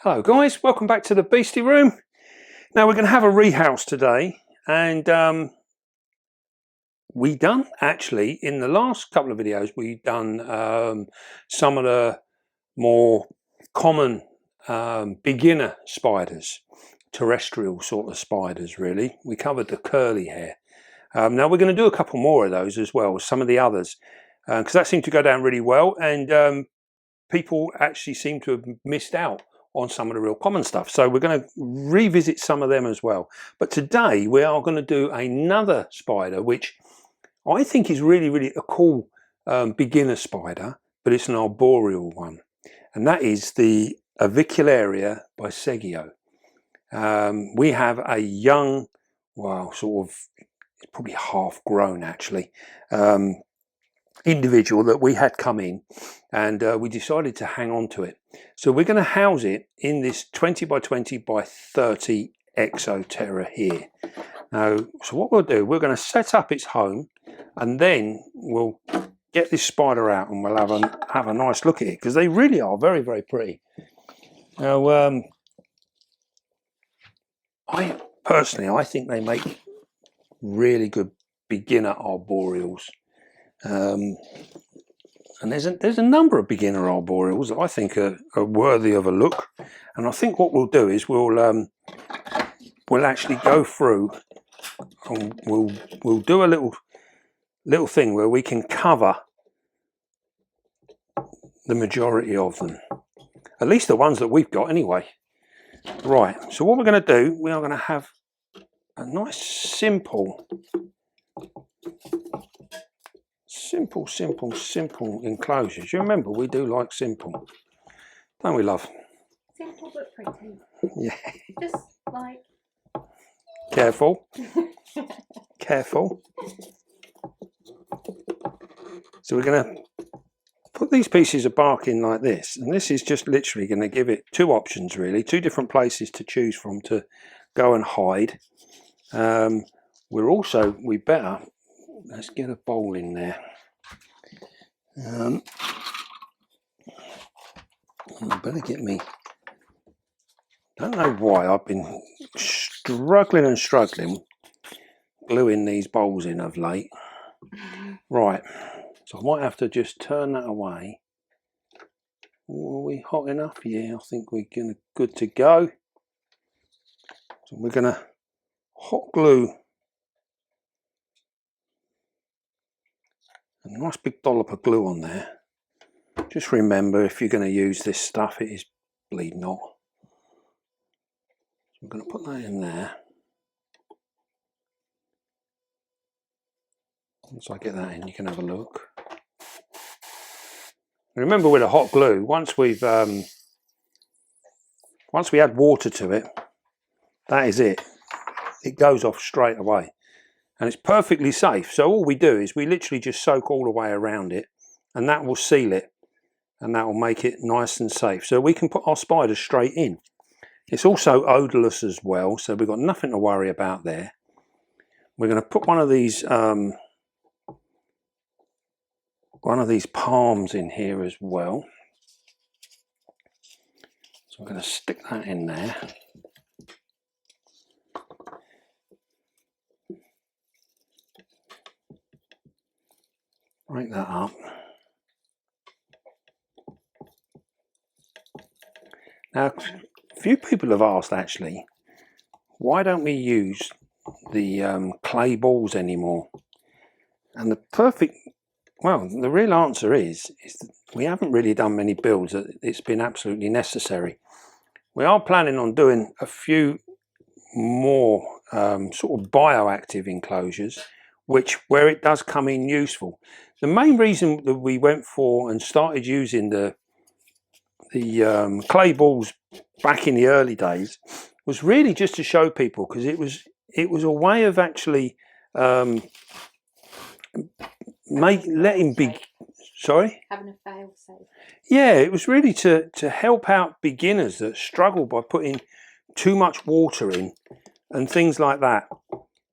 Hello guys, welcome back to the Beastie Room. Now we're going to have a rehouse today, and we done actually in the last couple of videos we done some of the more common beginner spiders, terrestrial sort of spiders really. We covered the curly hair. Now we're going to do a couple more of those as well as some of the others, because that seemed to go down really well, and people actually seem to have missed out on some of the real common stuff. So we're going to revisit some of them as well. But today we are going to do another spider, which I think is really a cool beginner spider, but it's an arboreal one. And that is the Avicularia bicegoi. We have a young, well, sort of, probably half grown actually, individual that we had come in, and we decided to hang on to it. So we're going to house it in this 20 by 20 by 30 Exoterra here. Now, so what we'll do, we're going to set up its home, and then we'll get this spider out and we'll have a nice look at it, because they really are very pretty. Now, I think they make really good beginner arboreals. And there's a number of beginner arboreals that I think are worthy of a look, and I think what we'll do is we'll actually go through and we'll do a little thing where we can cover the majority of them, at least the ones that we've got anyway. Right, so what we're going to do, we are going to have a nice simple enclosures. You remember, we do like simple, don't we, love? Simple but pretty. Yeah. Just like... Careful. Careful. So we're going to put these pieces of bark in like this, and this is just literally going to give it two options really, two different places to choose from to go and hide. We better, let's get a bowl in there. I better get me, don't know why I've been struggling gluing these bowls in of late. Right, so I might have to just turn that away. Are we hot enough? Yeah, I think we're good to go. So we're gonna hot glue a nice big dollop of glue on there. Just remember, if you're going to use this stuff, it is bleeding hot. So I'm going to put that in there. Once I get that in, you can have a look. Remember, with a hot glue, once we add water to it, that is it. It goes off straight away, and it's perfectly safe. So all we do is we literally just soak all the way around it, and that will seal it, and that will make it nice and safe. So we can put our spiders straight in. It's also odorless as well, so we've got nothing to worry about there. We're going to put one of these palms in here as well. So I'm going to stick that in there. Break that up. Now, a few people have asked actually, why don't we use the clay balls anymore? And the real answer is that we haven't really done many builds that it's been absolutely necessary. We are planning on doing a few more sort of bioactive enclosures, where it does come in useful. The main reason that we went for and started using the clay balls back in the early days was really just to show people, because it was a way of actually having a fail safe. Yeah, it was really to help out beginners that struggle by putting too much water in and things like that.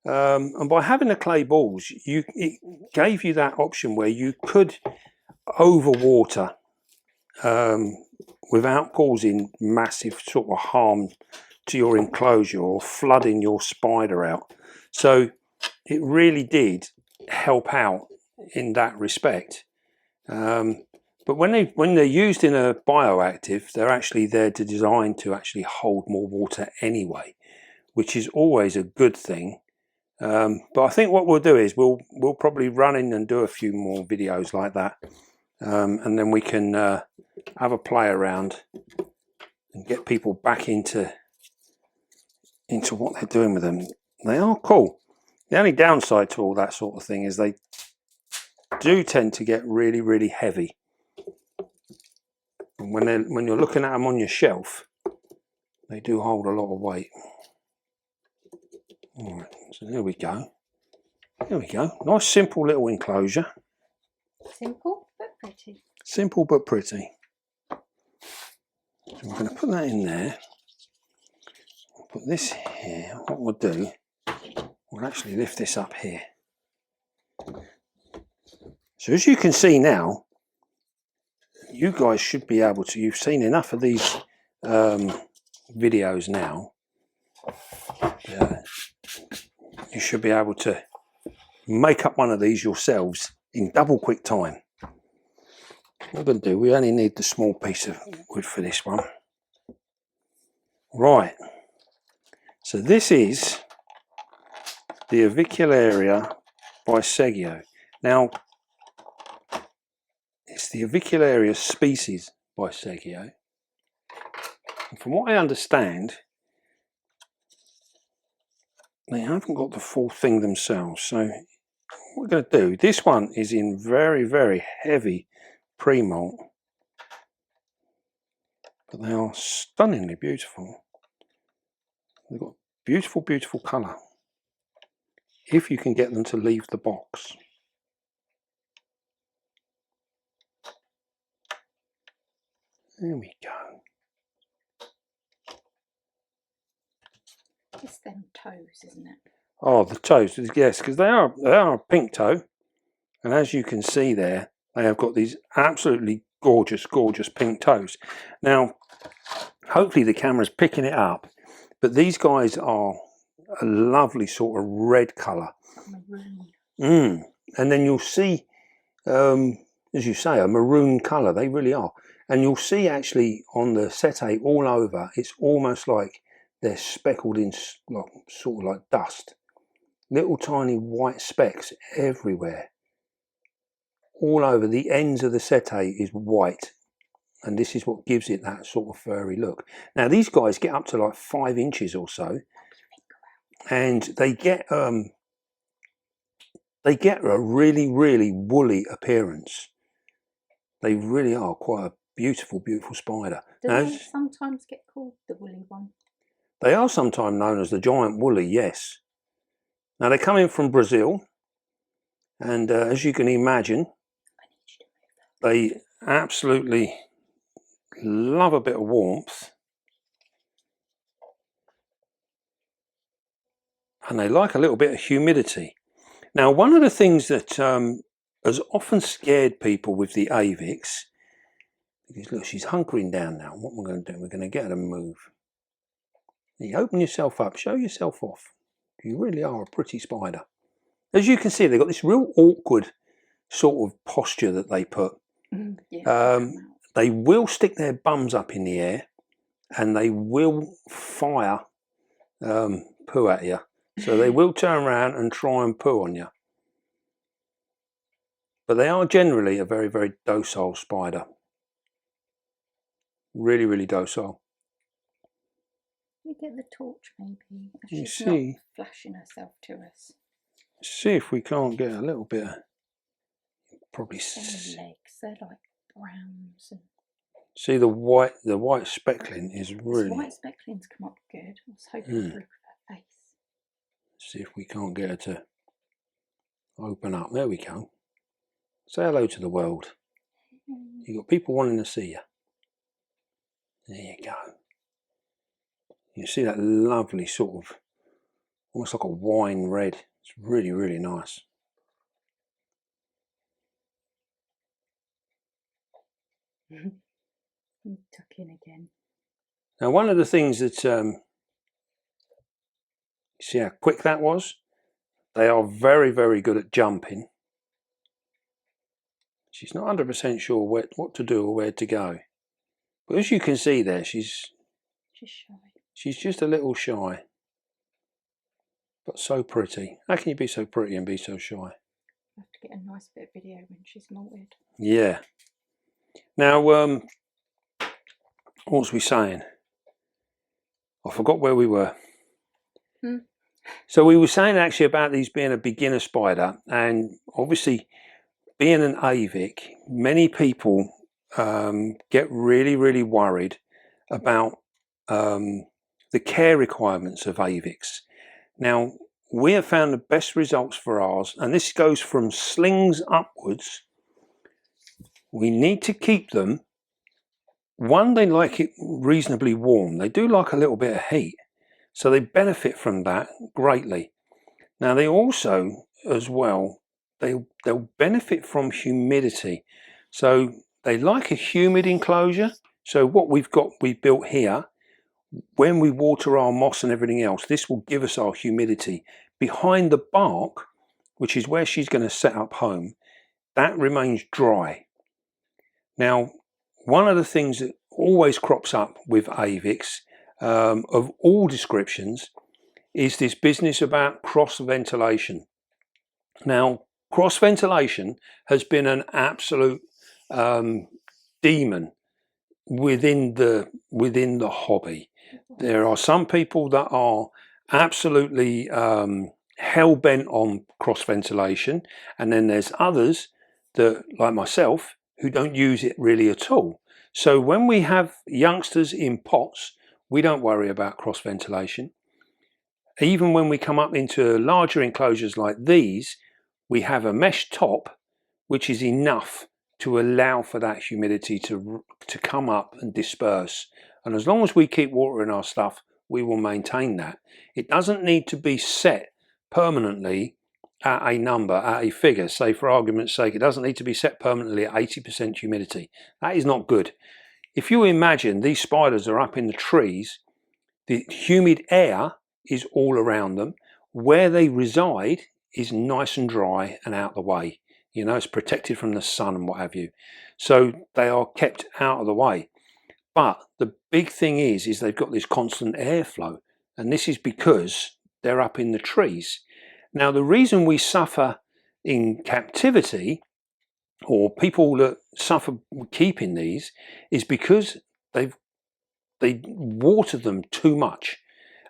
And by having the clay balls, it gave you that option where you could overwater without causing massive sort of harm to your enclosure or flooding your spider out. So it really did help out in that respect. But when they're used in a bioactive, they're actually there to design to actually hold more water anyway, which is always a good thing. But I think what we'll do is we'll probably run in and do a few more videos like that, and then we can have a play around and get people back into what they're doing with them. They are cool. The only downside to all that sort of thing is they do tend to get really, really heavy. And when you're looking at them on your shelf, they do hold a lot of weight. All right, so there we go. There we go. Nice, simple little enclosure. Simple but pretty. Simple but pretty. So we're going to put that in there. Put this here. What we'll do, we'll actually lift this up here. So as you can see now, you guys should be able to, you've seen enough of these videos now. You should be able to make up one of these yourselves in double quick time. What we're going to do, we only need the small piece of wood for this one. Right. So this is the Avicularia bicegoi. Now, it's the Avicularia species bicegoi. And from what I understand, they haven't got the full thing themselves. So what we're going to do, this one is in very, very heavy pre-molt, but they are stunningly beautiful. They've got beautiful, beautiful colour, if you can get them to leave the box. There we go. It's them toes, isn't it? Oh, the toes, yes, because they are a pink toe, and as you can see there, they have got these absolutely gorgeous, gorgeous pink toes. Now, hopefully the camera's picking it up, but these guys are a lovely sort of red colour. Maroon. And then you'll see, as you say, a maroon colour. They really are. And you'll see actually on the setae all over, it's almost like they're speckled in sort of like dust. Little tiny white specks everywhere. All over the ends of the setae is white. And this is what gives it that sort of furry look. Now these guys get up to like 5 inches or so. And they get a really, really woolly appearance. They really are quite a beautiful, beautiful spider. Do they sometimes get called the woolly one? They are sometimes known as the giant woolly, yes. Now they come in from Brazil, and as you can imagine, they absolutely love a bit of warmth, and they like a little bit of humidity. Now, one of the things that has often scared people with the Avix, because look, she's hunkering down now. What we're going to do, we're going to get her to move. You open yourself up, show yourself off. You really are a pretty spider. As you can see, they've got this real awkward sort of posture that they put. They will stick their bums up in the air, and they will fire poo at you. So they will turn around and try and poo on you. But they are generally a very, very docile spider. Really, really docile. You get the torch maybe. You She's see, not flashing herself to us. See if we can't get a little bit of, probably Their legs, they're like browns. And see the white speckling is really. this white speckling's come up good. I was hoping to look at her face. See if we can't get her to open up. There we go. Say hello to the world. You've got people wanting to see you. There you go. You see that lovely sort of, almost like a wine red. It's really, really nice. Tuck in again. Now, one of the things that, see how quick that was? They are very, very good at jumping. She's not 100% sure what to do or where to go. But as you can see there, she's shy. She's just a little shy. But so pretty. How can you be so pretty and be so shy? I have to get a nice bit of video when she's molted. Yeah. Now, what was we saying? I forgot where we were. So we were saying actually about these being a beginner spider, and obviously being an avic, many people get really, really worried about the care requirements of avics. Now, we have found the best results for ours, and this goes from slings upwards. We need to keep them. One, they like it reasonably warm. They do like a little bit of heat, so they benefit from that greatly. Now, they also, as well, they'll benefit from humidity. So they like a humid enclosure. So what we've built here, when we water our moss and everything else, this will give us our humidity. Behind the bark, which is where she's going to set up home, that remains dry. Now, one of the things that always crops up with avics of all descriptions is this business about cross ventilation. Now, cross ventilation has been an absolute demon within the hobby. There are some people that are absolutely hell-bent on cross ventilation, and then there's others that, like myself, who don't use it really at all. So when we have youngsters in pots, we don't worry about cross ventilation. Even when we come up into larger enclosures like these, we have a mesh top which is enough to allow for that humidity to come up and disperse. And as long as we keep watering our stuff, we will maintain that. It doesn't need to be set permanently at a number, at a figure. Say, for argument's sake, it doesn't need to be set permanently at 80% humidity. That is not good. If you imagine these spiders are up in the trees, the humid air is all around them. Where they reside is nice and dry and out of the way. You know, it's protected from the sun and what have you. So they are kept out of the way. But the big thing is they've got this constant airflow. And this is because they're up in the trees. Now, the reason we suffer in captivity, or people that suffer keeping these, is because they water them too much.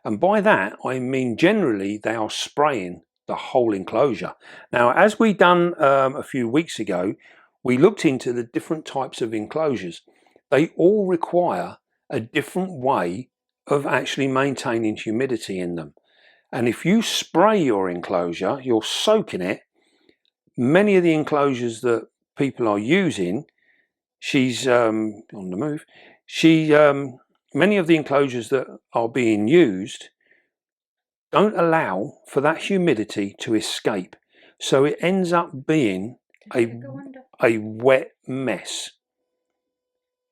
And by that, I mean generally they are spraying the whole enclosure. Now, as we done a few weeks ago, we looked into the different types of enclosures. They all require a different way of actually maintaining humidity in them. And if you spray your enclosure, you're soaking it. Many of the enclosures that people are using, she's on the move. Many of the enclosures that are being used don't allow for that humidity to escape. So it ends up being a wet mess,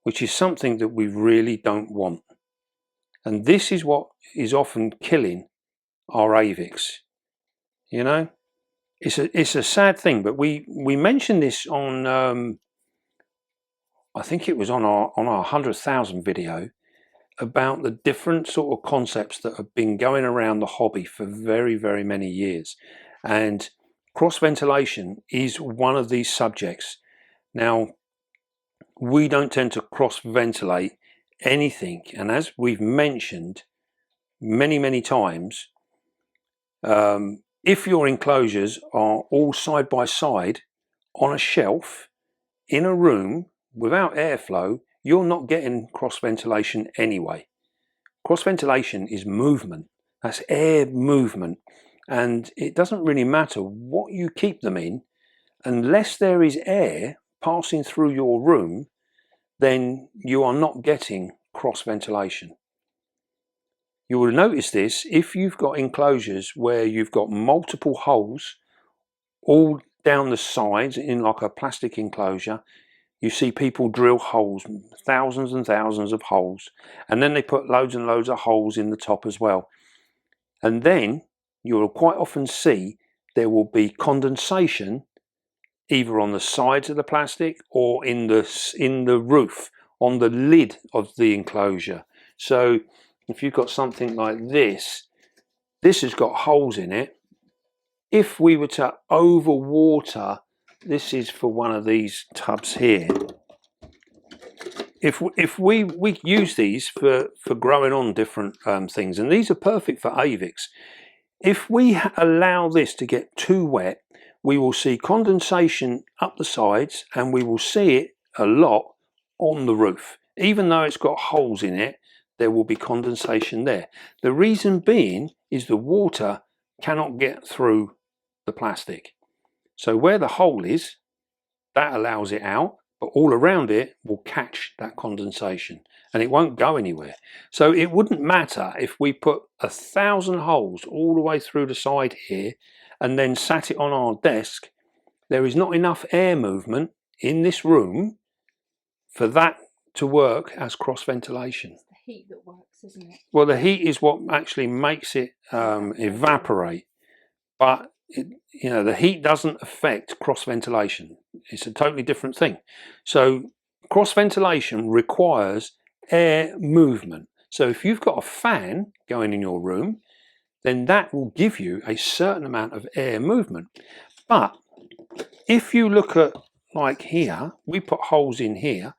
which is something that we really don't want. And this is what is often killing our avics. You know, it's a sad thing, but we mentioned this on I think it was on our 100,000 video, about the different sort of concepts that have been going around the hobby for very, very many years. And cross ventilation is one of these subjects. Now, we don't tend to cross ventilate anything. And as we've mentioned many, many times, if your enclosures are all side by side on a shelf in a room without airflow, you're not getting cross ventilation anyway. Cross ventilation is movement. That's air movement. And it doesn't really matter what you keep them in, unless there is air passing through your room, then you are not getting cross ventilation. You will notice this if you've got enclosures where you've got multiple holes all down the sides in like a plastic enclosure. You see people drill holes, thousands and thousands of holes, and then they put loads and loads of holes in the top as well. And then you will quite often see there will be condensation either on the sides of the plastic or in the roof, on the lid of the enclosure. So if you've got something like this has got holes in it. If we were to overwater, this is for one of these tubs here. If we use these for growing on different things, and these are perfect for Avix. If we allow this to get too wet, we will see condensation up the sides, and we will see it a lot on the roof. Even though it's got holes in it, there will be condensation there. The reason being is the water cannot get through the plastic. So where the hole is, that allows it out, but all around it will catch that condensation and it won't go anywhere. So it wouldn't matter if we put 1,000 holes all the way through the side here and then sat it on our desk. There is not enough air movement in this room for that to work as cross ventilation. It's the heat that works, isn't it? Well, the heat is what actually makes it evaporate, but the heat doesn't affect cross ventilation. It's a totally different thing. So cross ventilation requires air movement. So if you've got a fan going in your room, then that will give you a certain amount of air movement. But if you look at, like here, we put holes in here.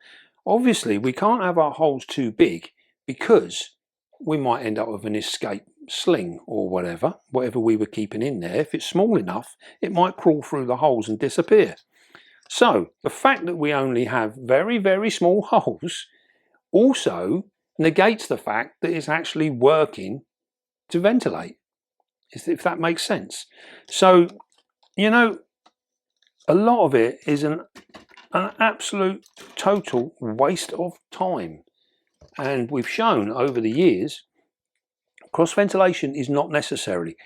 Obviously we can't have our holes too big because we might end up with an escape sling or whatever we were keeping in there. If it's small enough, it might crawl through the holes and disappear. So the fact that we only have very, very small holes also negates the fact that it's actually working to ventilate, if that makes sense. So, a lot of it is an absolute total waste of time. And we've shown over the years, cross ventilation is not necessary.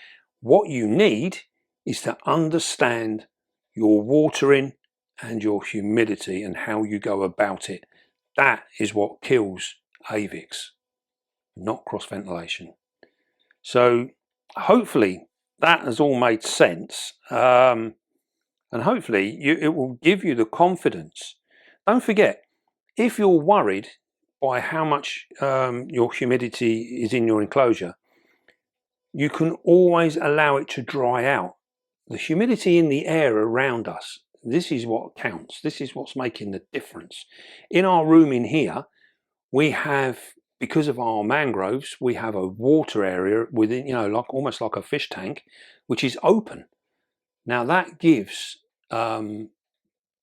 What you need is to understand your watering and your humidity and how you go about it. That is what kills Avix, not cross ventilation. So hopefully that has all made sense, and hopefully it will give you the confidence. Don't forget, if you're worried by how much your humidity is in your enclosure, you can always allow it to dry out. The humidity in the air around us, this is what counts. This is what's making the difference. In our room in here, we have, because of our mangroves, we have a water area within, almost like a fish tank, which is open. Now that gives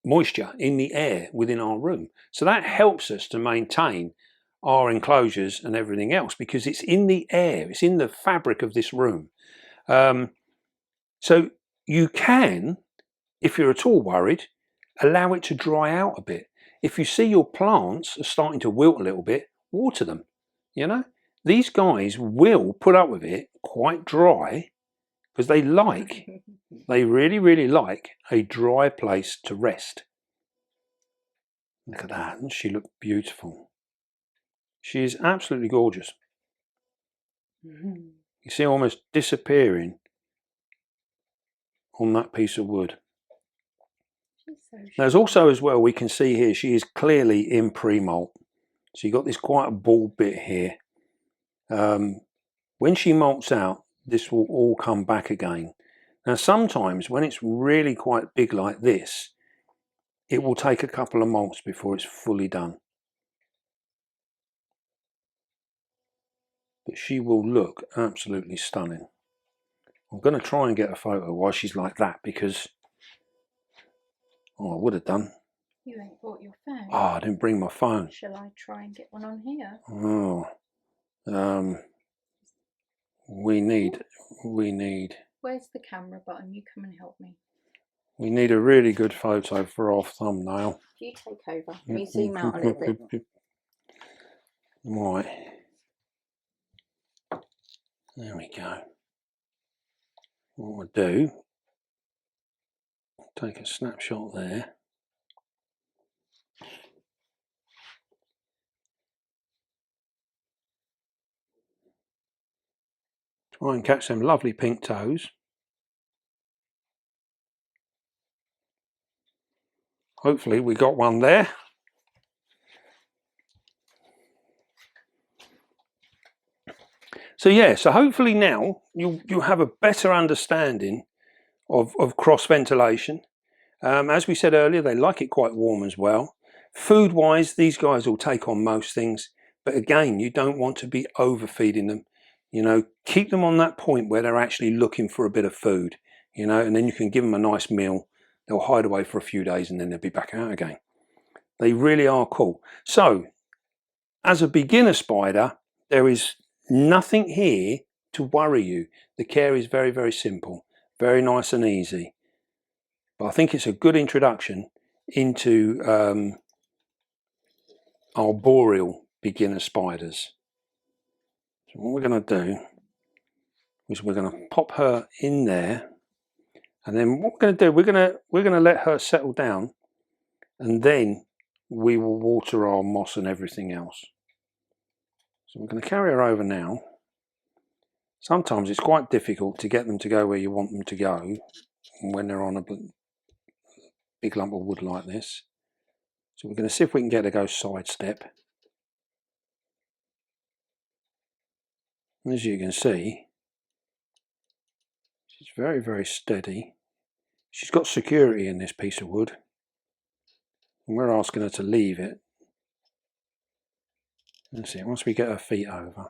moisture in the air within our room. So that helps us to maintain our enclosures and everything else because it's in the air, it's in the fabric of this room. So you can, if you're at all worried, allow it to dry out a bit. If you see your plants are starting to wilt a little bit, water them. These guys will put up with it quite dry because they really, really like a dry place to rest. Look at that, doesn't she look beautiful? She is absolutely gorgeous. You see her almost disappearing on that piece of wood. There's also as well, we can see here, she is clearly in pre-molt. So you've got this quite a bald bit here. When she molts out, this will all come back again. Now sometimes when it's really quite big like this, it will take a couple of molts before it's fully done. But she will look absolutely stunning. I'm going to try and get a photo while she's like that because, I would have done. You ain't brought your phone. I didn't bring my phone. Shall I try and get one on here? We need. Where's the camera button? You come and help me. We need a really good photo for our thumbnail. You take over. Let me zoom out a little bit. Right. There we go. What we'll do, take a snapshot there. Try and catch them lovely pink toes. Hopefully we got one there. So yeah, so hopefully now you'll have a better understanding of cross ventilation. As we said earlier, they like it quite warm as well. Food wise, these guys will take on most things, but again, you don't want to be overfeeding them. You know, keep them on that point where they're actually looking for a bit of food, you know, and then you can give them a nice meal. They'll hide away for a few days and then they'll be back out again. They really are cool. So as a beginner spider, there is nothing here to worry you. The care is very, very simple, very nice and easy. But I think it's a good introduction into arboreal beginner spiders. So what we're going to do is we're going to pop her in there, and then what we're going to do, we're going to let her settle down, and then we will water our moss and everything else. So we're going to carry her over now. Sometimes it's quite difficult to get them to go where you want them to go when they're on a big lump of wood like this. So we're going to see if we can get her to go sidestep. And as you can see, she's very, very steady. She's got security in this piece of wood. And we're asking her to leave it. Let's see, once we get her feet over.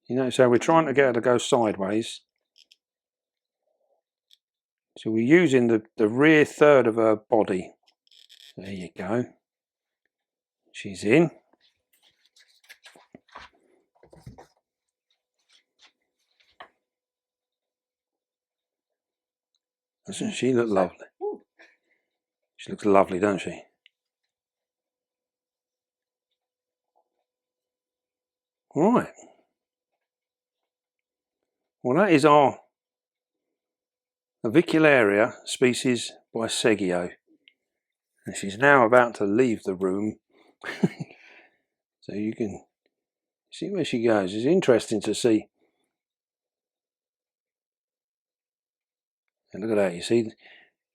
You know, so we're trying to get her to go sideways. So we're using the rear third of her body. There you go. She's in. Doesn't she look lovely? She looks lovely, doesn't she? Right. Well, that is our Avicularia species bicegoi. And she's now about to leave the room. So you can see where she goes. It's interesting to see. And look at that,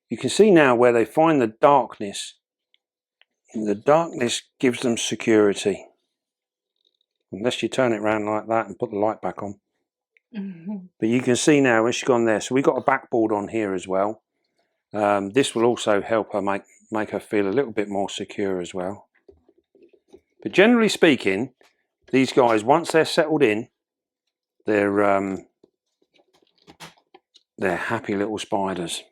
you can see now where they find the darkness. And the darkness gives them security. Unless you turn it around like that and put the light back on. But you can see now when she's gone there. So we've got a backboard on here as well. This will also help her make her feel a little bit more secure as well. But generally speaking, these guys, once they're settled in, they're happy little spiders.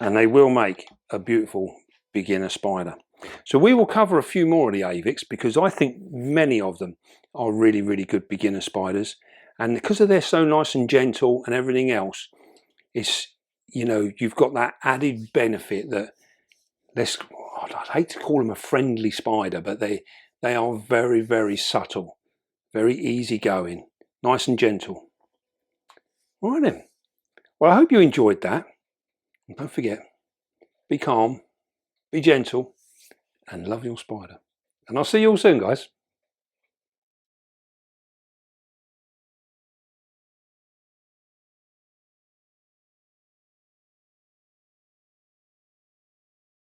And they will make a beautiful beginner spider. So we will cover a few more of the Avics because I think many of them are really, really good beginner spiders. And because they're so nice and gentle and everything else, it's, you know, you've got that added benefit that I'd hate to call them a friendly spider, but they are very, very subtle, very easygoing, nice and gentle. All right then. Well, I hope you enjoyed that. And don't forget, be calm, be gentle, and love your spider. And I'll see you all soon, guys.